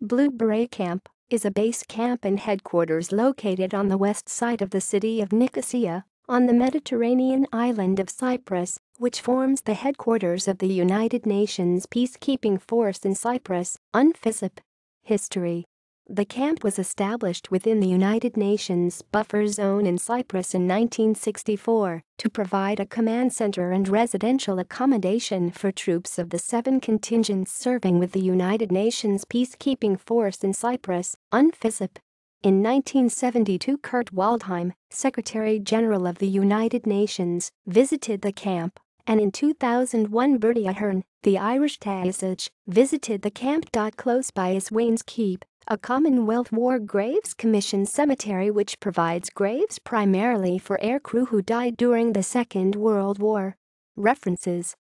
Blue Beret Camp is a base camp and headquarters located on the west side of the city of Nicosia, on the Mediterranean island of Cyprus, which forms the headquarters of the United Nations Peacekeeping Force in Cyprus, UNFICYP. History. The camp was established within the United Nations buffer zone in Cyprus in 1964 to provide a command center and residential accommodation for troops of the 7 contingents serving with the United Nations Peacekeeping Force in Cyprus, UNFICYP. In 1972, Kurt Waldheim, Secretary-General of the United Nations, visited the camp, and in 2001 Bertie Ahern, the Irish Taoiseach, visited the camp. Close by is Wayne's Keep, a Commonwealth War Graves Commission cemetery which provides graves primarily for aircrew who died during the Second World War. References